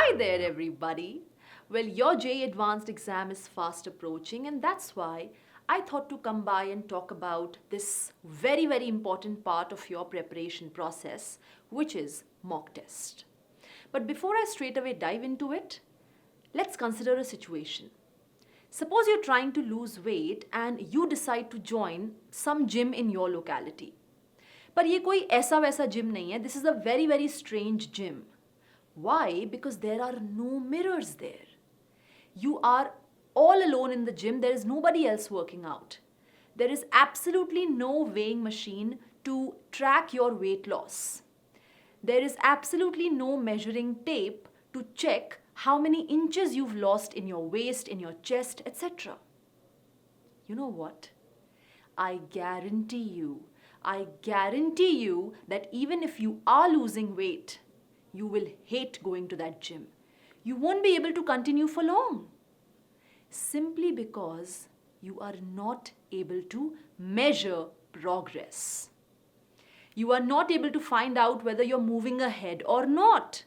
Hi there, everybody. Well, your JEE Advanced exam is fast approaching, and that's why I thought to come by and talk about this very, very important part of your preparation process, which is mock test. But before I straight away dive into it, let's consider a situation. Suppose you're trying to lose weight and you decide to join some gym in your locality. पर ये कोई ऐसा वैसा gym नहीं है. This is a very, very strange gym. Why? Because there are no mirrors there. You are all alone in the gym. There is nobody else working out. There is absolutely no weighing machine to track your weight loss. There is absolutely no measuring tape to check how many inches you've lost in your waist, in your chest, etc. You know what? I guarantee you that even if you are losing weight, you will hate going to that gym. You won't be able to continue for long. Simply because you are not able to measure progress. You are not able to find out whether you're moving ahead or not.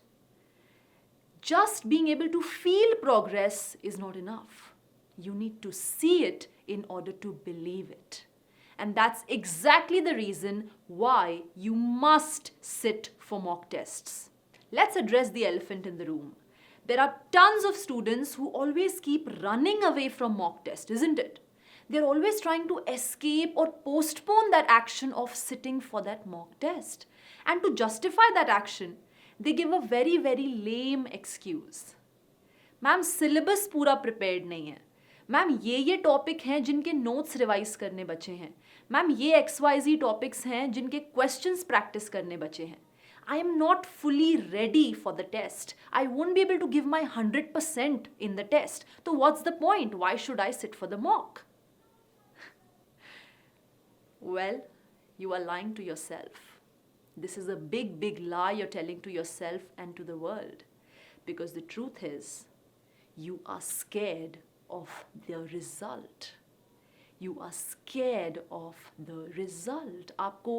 Just being able to feel progress is not enough. You need to see it in order to believe it. And that's exactly the reason why you must sit for mock tests. Let's address the elephant in the room. There are tons of students who always keep running away from mock test, isn't it? They're always trying to escape or postpone that action of sitting for that mock test. And to justify that action, they give a very, very lame excuse. Ma'am syllabus पूरा prepared नहीं है. Ma'am ये topic हैं जिनके notes revise करने बचे हैं. Ma'am ये XYZ टॉपिक्स हैं जिनके क्वेश्चंस प्रैक्टिस करने बचे हैं. I am not fully ready for the test. I won't be able to give my 100% in the test. So what's the point? Why should I sit for the mock? Well, you are lying to yourself. This is a big, big lie you're telling to yourself and to the world. Because the truth is, you are scared of the result. You are scared of the result. आपको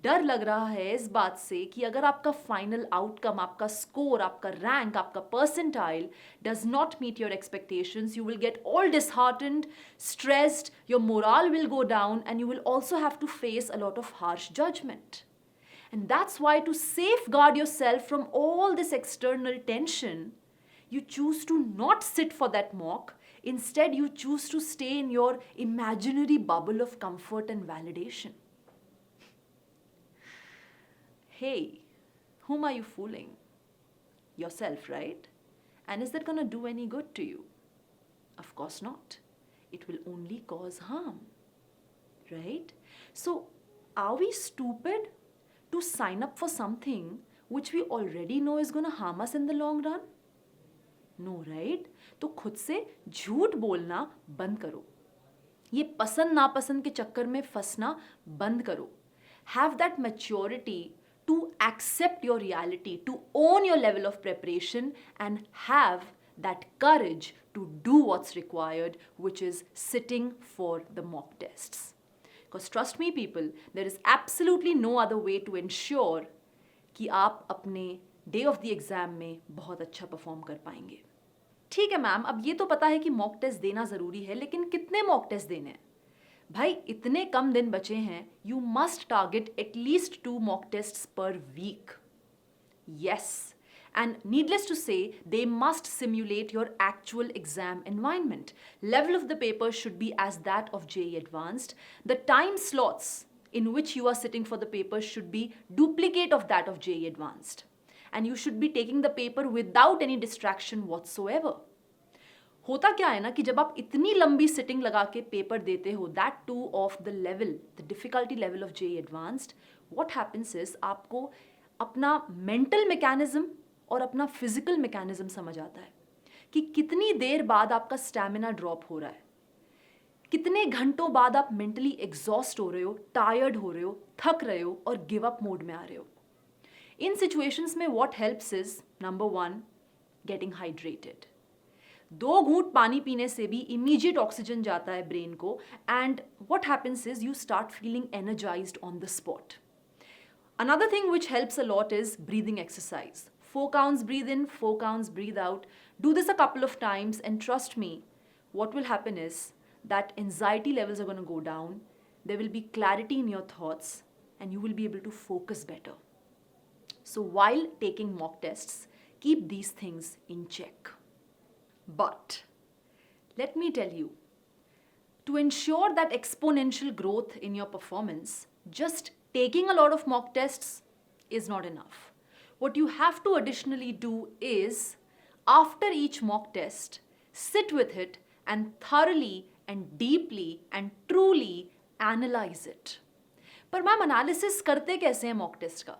डर लग रहा है इस बात से कि अगर आपका फाइनल आउटकम, आपका स्कोर, आपका रैंक, आपका percentile does not meet your expectations, you will get all disheartened, stressed, your morale will go down, and you will also have to face a lot of harsh judgment. And that's why, to safeguard yourself from all this external tension, you choose to not sit for that mock. Instead, you choose to stay in your imaginary bubble of comfort and validation. Hey, whom are you fooling? Yourself, right? And is that going to do any good to you? Of course not. It will only cause harm, right? So, are we stupid to sign up for something which we already know is going to harm us in the long run? No, right? तो खुद से झूठ बोलना बंद करो. ये पसंद नापसंद के चक्कर में फंसना बंद करो. Have that maturity to accept your reality, to own your level of preparation, and have that courage to do what's required, which is sitting for the mock tests. Because trust me, people, there is absolutely no other way to ensure कि आप अपने day of the exam में बहुत अच्छा perform कर पाएंगे. ठीक है मैम, अब ये तो पता है कि मॉक टेस्ट देना ज़रूरी है, लेकिन कितने मॉक टेस्ट देने हैं? भाई इतने कम दिन बचे हैं, यू मस्ट टारगेट एटलीस्ट 2 mock tests per week. Yes, and needless to say, they must simulate your actual exam environment. Level of the paper should be as that of JEE Advanced. The time slots in which you are sitting for the paper should be duplicate of that of JEE Advanced. And you should be taking the paper without any distraction whatsoever. होता क्या है ना कि जब आप इतनी लंबी sitting लगा के पेपर देते हो, that two of the level, the difficulty level of JEE Advanced, what happens is आपको अपना मेंटल मैकेनिज्म और अपना फिजिकल मैकेनिज्म समझ आता है कि कितनी देर बाद आपका स्टैमिना ड्रॉप हो रहा है, कितने घंटों बाद आप मेंटली एग्जॉस्ट हो रहे हो, टायर्ड हो रहे हो, थक रहे हो और गिव अप मोड में आ रहे हो. इन सिचुएशंस में what helps is, number 1, getting hydrated. 2 घूंट पानी पीने से भी इमीडिएट ऑक्सीजन जाता है ब्रेन को, and what happens is you start feeling energised on the spot. Another thing which helps a lot is breathing exercise. 4 counts, breathe in, 4 counts, breathe out. Do this a couple of times and trust me, what will happen is that anxiety levels are going to go down. There will be clarity in your thoughts and you will be able to focus better. So while taking mock tests, keep these things in check. But let me tell you, to ensure that exponential growth in your performance, just taking a lot of mock tests is not enough. What you have to additionally do is, after each mock test, sit with it and thoroughly and deeply and truly analyze it. पर ma'am analysis करते कैसे हैं mock test का?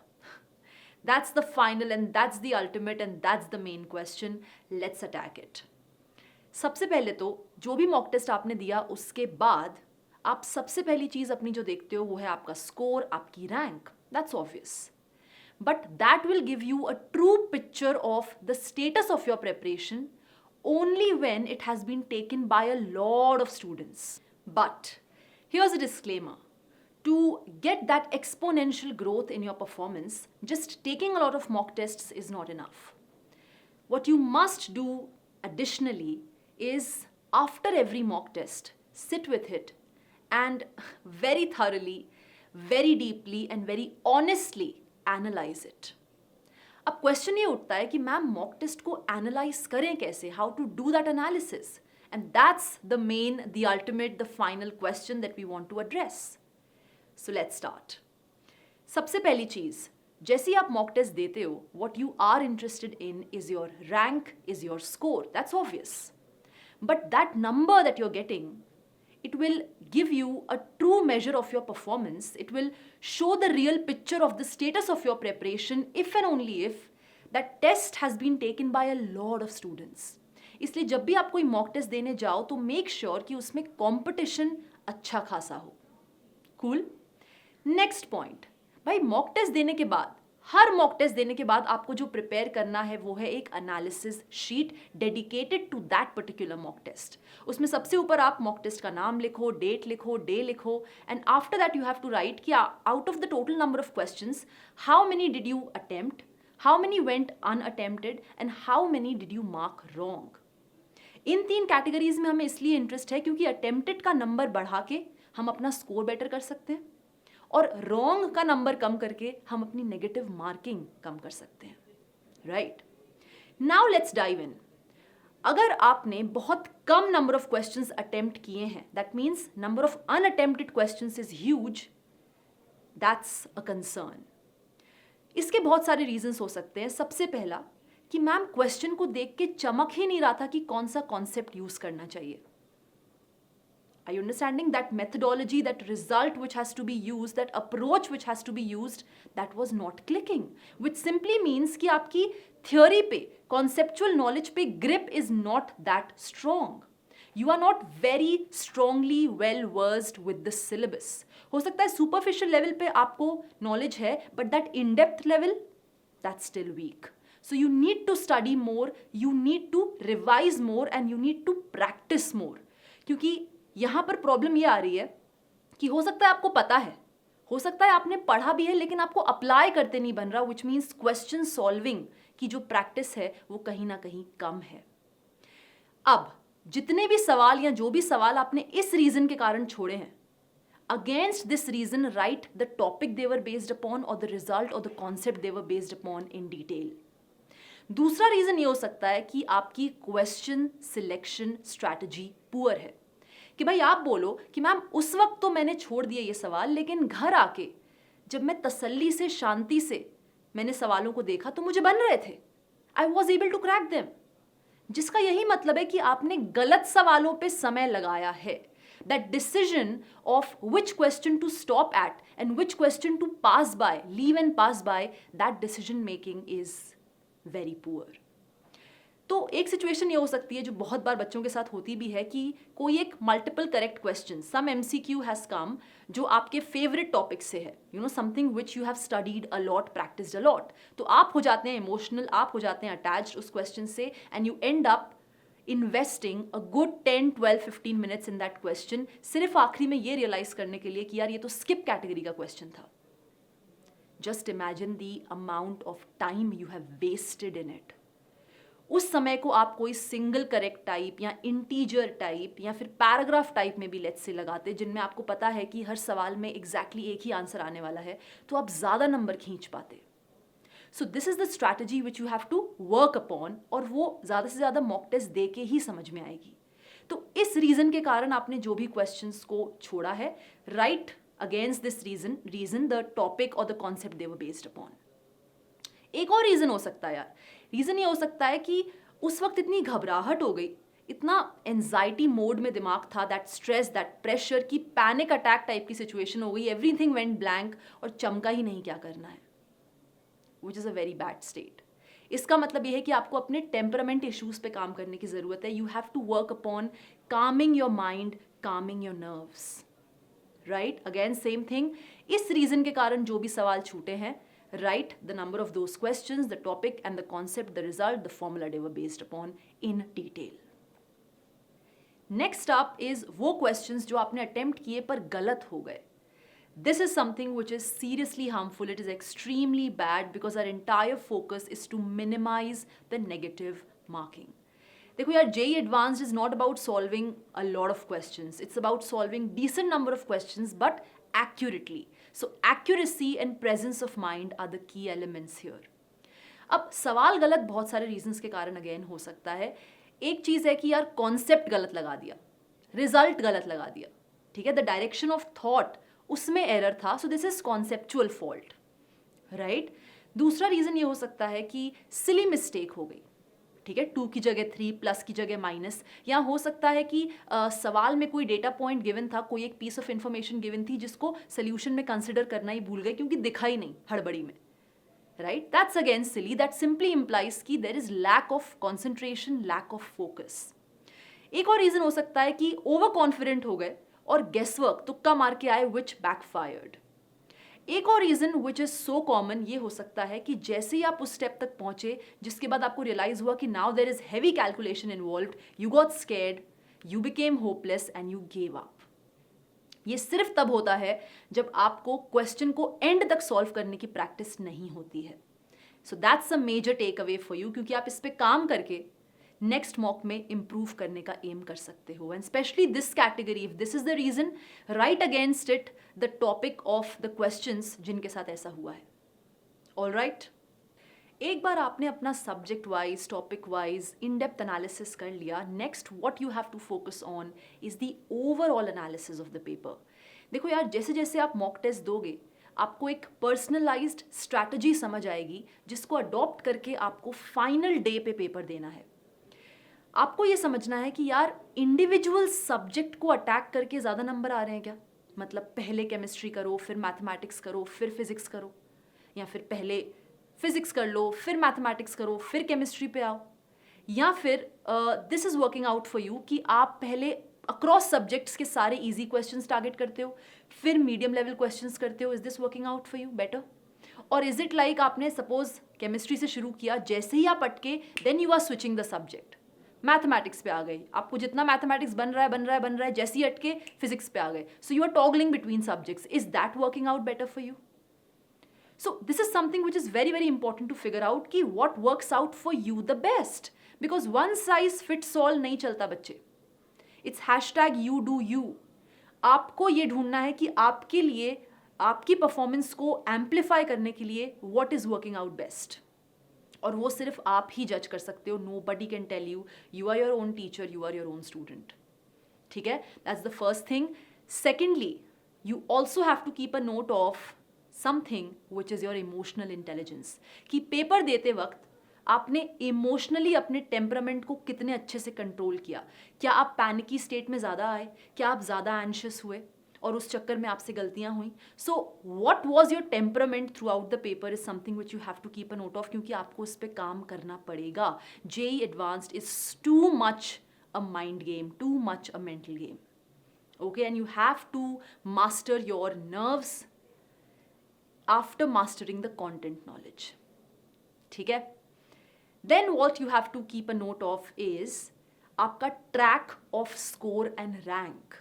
That's the final and that's the ultimate and that's the main question. Let's attack it. सबसे पहले तो जो भी मॉक टेस्ट आपने दिया उसके बाद आप सबसे पहली चीज अपनी जो देखते हो वो है आपका स्कोर, आपकी rank. That's obvious. But that will give you a true picture of the status of your preparation only when it has been taken by a lot of students. But here's a disclaimer. To get that exponential growth in your performance, just taking a lot of mock tests is not enough. What you must do additionally is, after every mock test, sit with it and very thoroughly, very deeply and very honestly analyze it. अब question ये उठता है कि ma'am mock test को analyze करें कैसे, how to do that analysis, and that's the main, the ultimate, the final question that we want to address. So let's start. सबसे पहली चीज, जैसे ही आप मॉक टेस्ट देते हो, what you are interested in is your rank, is your score. That's obvious. But that number that you are getting, it will give you a true measure of your performance. It will show the real picture of the status of your preparation if and only if that test has been taken by a lot of students. इसलिए जब भी आप कोई mock test देने जाओ तो make sure कि उसमें कंपटीशन अच्छा खासा हो. कूल. नेक्स्ट पॉइंट, भाई मॉक टेस्ट देने के बाद, हर मॉक टेस्ट देने के बाद आपको जो प्रिपेयर करना है वो है एक analysis sheet dedicated to that particular mock test. उसमें सबसे ऊपर आप मॉक टेस्ट का नाम लिखो, डेट लिखो, डे लिखो, and after that you have to write कि out of the total number of questions, how many did you attempt, how many went unattempted and how many did you mark wrong. इन 3 categories में हमें इसलिए interest है क्योंकि attempted का number बढ़ा के हम अपना स्कोर बेटर कर सकते हैं और रॉन्ग का नंबर कम करके हम अपनी नेगेटिव मार्किंग कम कर सकते हैं. Right. Now let's dive in. अगर आपने बहुत कम नंबर ऑफ क्वेश्चंस अटेम्प्ट किए हैं, that means number of unattempted questions is huge, that's a concern. इसके बहुत सारे रीजंस हो सकते हैं. सबसे पहला कि मैम क्वेश्चन को देख के चमक ही नहीं रहा था कि कौन सा कॉन्सेप्ट यूज करना चाहिए. Are you understanding that methodology, that result which has to be used, that approach which has to be used, that was not clicking, which simply means कि आपकी theory पे, conceptual knowledge पे grip is not that strong. You are not very strongly well versed with the syllabus. हो सकता है superficial level पे आपको knowledge है, but that in-depth level, that's still weak. So you need to study more, you need to revise more and you need to practice more. क्योंकि यहाँ पर problem ये आ रही है कि हो सकता है आपको पता है, हो सकता है आपने पढ़ा भी है, लेकिन आपको अप्लाई करते नहीं बन रहा, विच मीन्स क्वेश्चन सॉल्विंग की जो प्रैक्टिस है वो कहीं ना कहीं कम है. अब जितने भी सवाल या जो भी सवाल आपने इस रीजन के कारण छोड़े हैं, against this reason write the topic they were based upon और द रिजल्ट और the concept they were based upon in detail. दूसरा रीजन ये हो सकता है कि आपकी क्वेश्चन सिलेक्शन स्ट्रैटेजी पुअर है. कि भाई आप बोलो कि मैम उस वक्त तो मैंने छोड़ दिए ये सवाल, लेकिन घर आके जब मैं तसल्ली से, शांति से मैंने सवालों को देखा तो मुझे बन रहे थे. I was able to crack them. जिसका यही मतलब है कि आपने गलत सवालों पे समय लगाया है. That decision of which question to stop at and which question to pass by, leave and pass by, that decision making is very poor. तो एक सिचुएशन ये हो सकती है जो बहुत बार बच्चों के साथ होती भी है कि कोई एक multiple correct question, some MCQ has come जो आपके फेवरेट टॉपिक से है, you know something which you have studied a lot, practised a lot. तो आप हो जाते हैं इमोशनल, आप हो जाते हैं अटैच्ड उस क्वेश्चन से, and you and up investing a good 10, 12, 15 minutes in that question, सिर्फ आखिरी में ये रियलाइज करने के लिए कि यार ये तो स्किप कैटेगरी का क्वेश्चन था. Just imagine the amount of time you have wasted in it. उस समय को आप कोई सिंगल करेक्ट टाइप या इंटीजर टाइप या फिर पैराग्राफ टाइप में भी लेट्स से लगाते, जिनमें आपको पता है कि हर सवाल में एग्जैक्टली एक ही आंसर आने वाला है, तो आप ज़्यादा नंबर खींच पाते. So this is the strategy which you have to work upon, और वो ज़्यादा से ज़्यादा मॉक टेस्ट दे के ही समझ में आएगी. तो इस रीज़न के कारण आपने जो भी क्वेश्चंस को छोड़ा है, write against this reason the topic और the concept they were based upon. एक और रीज़न हो सकता है यार, रीज़न ये हो सकता है कि उस वक्त इतनी घबराहट हो गई, इतना एंजाइटी मोड में दिमाग था, दैट स्ट्रेस, दैट प्रेशर, की पैनिक अटैक टाइप की सिचुएशन हो गई, एवरीथिंग वेंट ब्लैंक और चमका ही नहीं क्या करना है, which is a very bad state. इसका मतलब ये है कि आपको अपने टेम्परामेंट इश्यूज पे काम करने की ज़रूरत है. You have to work upon calming your mind, calming your nerves, right. Again same thing, इस रीज़न के कारण जो भी सवाल छूटे हैं, write the number of those questions, the topic and the concept, the result, the formula they were based upon in detail. Next up is वो questions जो आपने attempt किए पर गलत हो गए. This is something which is seriously harmful. It is extremely bad because our entire focus is to minimize the negative marking. देखो यार, JEE Advanced is not about solving a lot of questions. It's about solving decent number of questions but accurately. So accuracy and presence of mind are the key elements here. अब सवाल गलत बहुत सारे reasons के कारण again हो सकता है. एक चीज़ है कि यार कॉन्सेप्ट गलत लगा दिया, रिजल्ट गलत लगा दिया, ठीक है, द डायरेक्शन ऑफ थॉट उसमें एरर था, सो this is conceptual fault, right. दूसरा रीज़न ये हो सकता है कि सिली मिस्टेक हो गई, ठीक है, 2 की जगह 3, प्लस की जगह माइनस. या हो सकता है कि सवाल में कोई डेटा पॉइंट गिवन था, कोई एक पीस ऑफ इन्फॉर्मेशन गिवन थी जिसको सोल्यूशन में कंसिडर करना ही भूल गए क्योंकि दिखा ही नहीं हड़बड़ी में, right. That's again silly. That simply implies कि there is lack of concentration, lack of focus. एक और रीज़न हो सकता है कि ओवर कॉन्फिडेंट हो गए और गेसवर्क, तुक्का मार के आए, विच बैकफायर्ड. एक और reason which is so common ये हो सकता है कि जैसे ही आप उस स्टेप तक पहुंचे जिसके बाद आपको रियलाइज हुआ कि now there is heavy calculation involved, you got scared, you became hopeless and you gave up. ये सिर्फ तब होता है जब आपको क्वेश्चन को एंड तक सॉल्व करने की प्रैक्टिस नहीं होती है. So that's a major take away for you, क्योंकि आप इस पे काम करके नेक्स्ट मॉक में इंप्रूव करने का एम कर सकते हो. And specially this category, if this is the reason, write against it the topic of the questions जिनके साथ ऐसा हुआ है. ऑल राइट, एक बार आपने अपना subject wise, topic wise in depth analysis कर लिया, next what you have to focus on is the overall analysis of the paper. देखो यार, जैसे जैसे आप मॉक टेस्ट दोगे आपको एक पर्सनलाइज्ड स्ट्रैटेजी समझ आएगी जिसको अडॉप्ट करके आपको फाइनल डे पे पेपर देना है. आपको ये समझना है कि यार इंडिविजुअल सब्जेक्ट को अटैक करके ज़्यादा नंबर आ रहे हैं क्या. मतलब पहले केमिस्ट्री करो, फिर मैथमेटिक्स करो, फिर फिजिक्स करो, या फिर पहले फिजिक्स कर लो, फिर मैथमेटिक्स करो, फिर केमिस्ट्री पे आओ. या फिर this is working out for you कि आप पहले अक्रॉस सब्जेक्ट्स के सारे इजी क्वेश्चंस टारगेट करते हो, फिर मीडियम लेवल क्वेश्चंस करते हो. Is this working out for you better, और इज इट लाइक आपने सपोज केमिस्ट्री से शुरू किया, जैसे ही आप अटके then you are switching the subject, mathematics पे आ गई, आपको जितना मैथमेटिक्स बन रहा है, जैसे ही अटके फिजिक्स पे आ गए, so you are toggling between subjects. Is that working out better for you? So this is something which is very very important to figure out कि what works out for you the best, because one size fits all नहीं चलता बच्चे. It's hashtag you do you. आपको ये ढूंढना है कि आपके लिए, आपकी परफॉर्मेंस को एम्पलीफाई करने के लिए what is working out best, और वो सिर्फ आप ही जज कर सकते हो. Nobody can tell you. You are your own teacher, you are your own student, ठीक है. That's the first thing. Secondly, you also have to keep a note of something which is your emotional intelligence, कि paper देते वक्त आपने emotionally अपने temperament को कितने अच्छे से कंट्रोल किया. क्या आप पैनिकी स्टेट में ज़्यादा आए, क्या आप ज़्यादा एंशियस हुए और उस चक्कर में आपसे गलतियां हुई. So what was your temperament throughout the paper is something which you have to keep a note of, क्योंकि आपको इस पर काम करना पड़ेगा. JEE Advanced is too much a mind game, too much a mental game, okay. And you have to master your nerves after mastering the content knowledge, ठीक है. Then what you have to keep a note of is आपका track off score and rank,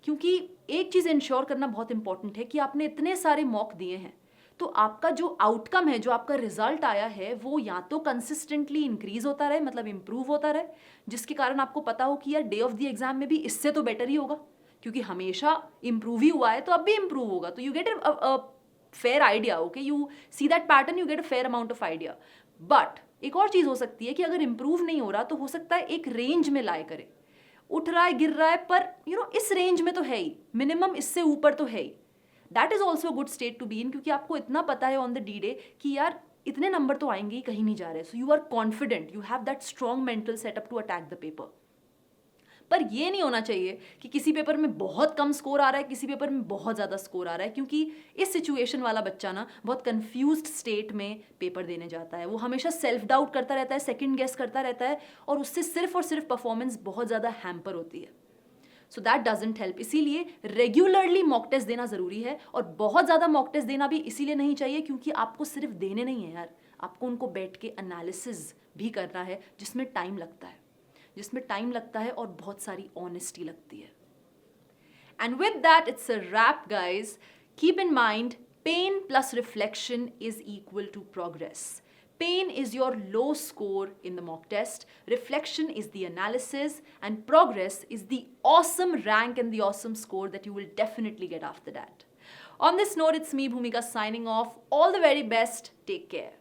क्योंकि एक चीज़ ensure करना बहुत important है कि आपने इतने सारे मॉक दिए हैं तो आपका जो आउटकम है, जो आपका रिजल्ट आया है, वो या तो कंसिस्टेंटली इंक्रीज होता रहे, मतलब इंप्रूव होता रहे, जिसके कारण आपको पता हो कि यार डे ऑफ द एग्जाम में भी इससे तो बेटर ही होगा, क्योंकि हमेशा इंप्रूव ही हुआ है तो अब भी इंप्रूव होगा. तो you get a fair idea. Okay, you see that pattern, you get a fair amount of idea. But एक और चीज हो सकती है कि अगर इंप्रूव नहीं हो रहा तो हो सकता है एक रेंज में लाए करे, उठ रहा है गिर रहा है, पर इस रेंज में तो है ही, मिनिमम इससे ऊपर तो है ही. That is also good state to be in, क्योंकि आपको इतना पता है ऑन द डी डे कि यार इतने नंबर तो आएंगे ही, कहीं नहीं जा रहे. So you are confident, you have that strong mental setup to attack the paper. पर ये नहीं होना चाहिए कि किसी पेपर में बहुत कम स्कोर आ रहा है, किसी पेपर में बहुत ज़्यादा स्कोर आ रहा है, क्योंकि इस सिचुएशन वाला बच्चा ना बहुत कंफ्यूज्ड स्टेट में पेपर देने जाता है. वो हमेशा सेल्फ डाउट करता रहता है, सेकंड गेस करता रहता है, और उससे सिर्फ और सिर्फ परफॉर्मेंस बहुत ज़्यादा हैम्पर होती है. So that doesn't help. इसीलिए रेगुलरली मॉक टेस्ट देना ज़रूरी है, और बहुत ज़्यादा मॉक टेस्ट देना भी इसीलिए नहीं चाहिए क्योंकि आपको सिर्फ देने नहीं है यार, आपको उनको बैठ के एनालिसिस भी करना है, जिसमें टाइम लगता है और बहुत सारी ऑनेस्टी लगती है. And with that it's a wrap guys. Keep in mind, pain plus reflection is equal to progress. Pain is your low score in the mock test, reflection is the analysis, and progress is the awesome rank and the awesome score that you will definitely get after that. On this note, it's me, Bhumika, signing off. All the very best. Take care.